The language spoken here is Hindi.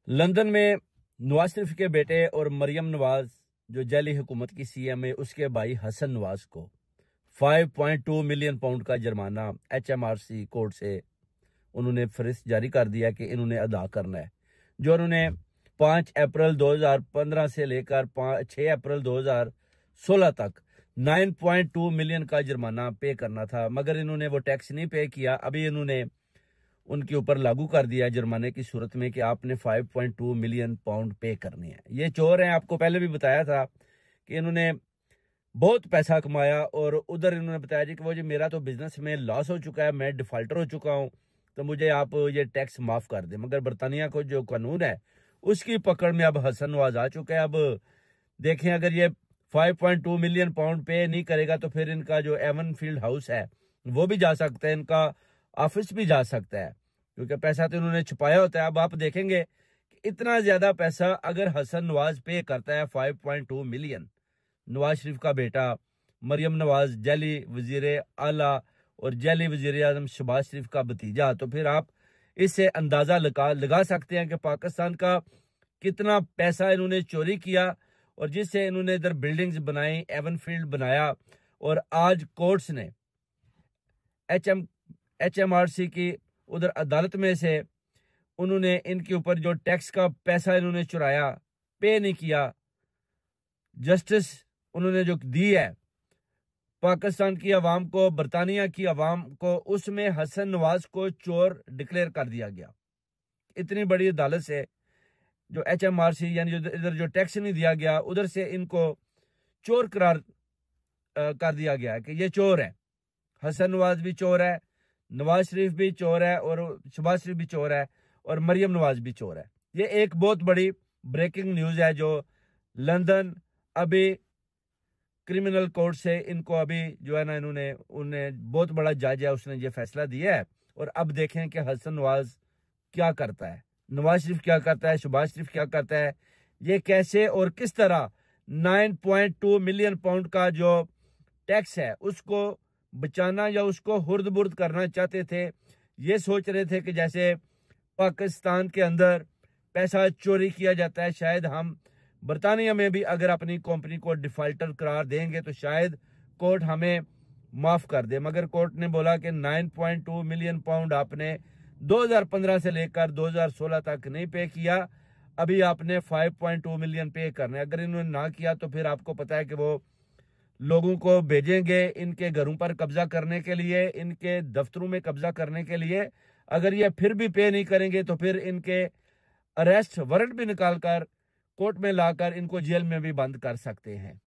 लंदन में नवाज शरीफ के बेटे और मरियम नवाज जो जैली हुकूमत की सीएम है उसके भाई हसन नवाज को 5.2 मिलियन पाउंड का जुर्माना एचएमआरसी कोर्ट से उन्होंने फरिस्त जारी कर दिया कि इन्होंने अदा करना है। जो उन्होंने 5 अप्रैल 2015 से लेकर 6 अप्रैल 2016 तक 9.2 मिलियन का जुर्माना पे करना था, मगर इन्होंने वो टैक्स नहीं पे किया। अभी इन्होंने उनके ऊपर लागू कर दिया जुर्माने की सूरत में कि आपने 5.2 मिलियन पाउंड पे करनी है। ये चोर हैं, आपको पहले भी बताया था कि इन्होंने बहुत पैसा कमाया और उधर इन्होंने बताया जी कि वो जी मेरा तो बिजनेस में लॉस हो चुका है, मैं डिफॉल्टर हो चुका हूं, तो मुझे आप ये टैक्स माफ कर दें। मगर बरतानिया को जो कानून है उसकी पकड़ में अब हसन नवाज आ चुका है। अब देखें, अगर ये 5.2 मिलियन पाउंड पे नहीं करेगा तो फिर इनका जो एवन फील्ड हाउस है वो भी जा सकता है, इनका ऑफिस भी जा सकता है, क्योंकि पैसा तो इन्होंने छुपाया होता है। अब आप देखेंगे कि इतना ज्यादा पैसा अगर हसन नवाज पे करता है 5.2 मिलियन, नवाज शरीफ का बेटा मरियम नवाज जैली वजीर आला और जैली वजीर आजम शहबाज शरीफ का भतीजा, तो फिर आप इससे अंदाजा लगा सकते हैं कि पाकिस्तान का कितना पैसा इन्होंने चोरी किया और जिससे इन्होंने इधर बिल्डिंग्स बनाई, एवन फील्ड बनाया। और आज कोर्ट्स ने एचएमआरसी की उधर अदालत में से उन्होंने इनके ऊपर जो टैक्स का पैसा इन्होंने चुराया, पे नहीं किया, जस्टिस उन्होंने जो दी है पाकिस्तान की आवाम को, बरतानिया की आवाम को, उसमें हसन नवाज को चोर डिक्लेयर कर दिया गया। इतनी बड़ी अदालत से जो एचएमआरसी यानी जो इधर जो टैक्स नहीं दिया गया उधर से इनको चोर करार कर दिया गया कि ये चोर है। हसन नवाज भी चोर है, नवाज शरीफ भी चोर है और शहबाज शरीफ भी चोर है और मरियम नवाज भी चोर है। ये एक बहुत बड़ी ब्रेकिंग न्यूज है जो लंदन अभी क्रिमिनल कोर्ट से इनको अभी जो है ना इन्होंने उन्हें बहुत बड़ा जज है उसने ये फैसला दिया है। और अब देखें कि हसन नवाज क्या करता है, नवाज शरीफ क्या करता है, शहबाज शरीफ क्या करता है, ये कैसे और किस तरह 9.2 मिलियन पाउंड का जो टैक्स है उसको बचाना या उसको हुर्द बुर्द करना चाहते थे। ये सोच रहे थे कि जैसे पाकिस्तान के अंदर पैसा चोरी किया जाता है, शायद हम बरतानिया में भी अगर अपनी कंपनी को डिफॉल्टर करार देंगे तो शायद कोर्ट हमें माफ कर दे। मगर कोर्ट ने बोला कि 9.2 मिलियन पाउंड आपने 2015 से लेकर 2016 तक नहीं पे किया, अभी आपने 5.2 मिलियन पे करना है। अगर इन्होंने ना किया तो फिर आपको पता है कि वो लोगों को भेजेंगे इनके घरों पर कब्जा करने के लिए, इनके दफ्तरों में कब्जा करने के लिए। अगर ये फिर भी पे नहीं करेंगे तो फिर इनके अरेस्ट वारंट भी निकाल कर कोर्ट में लाकर इनको जेल में भी बंद कर सकते हैं।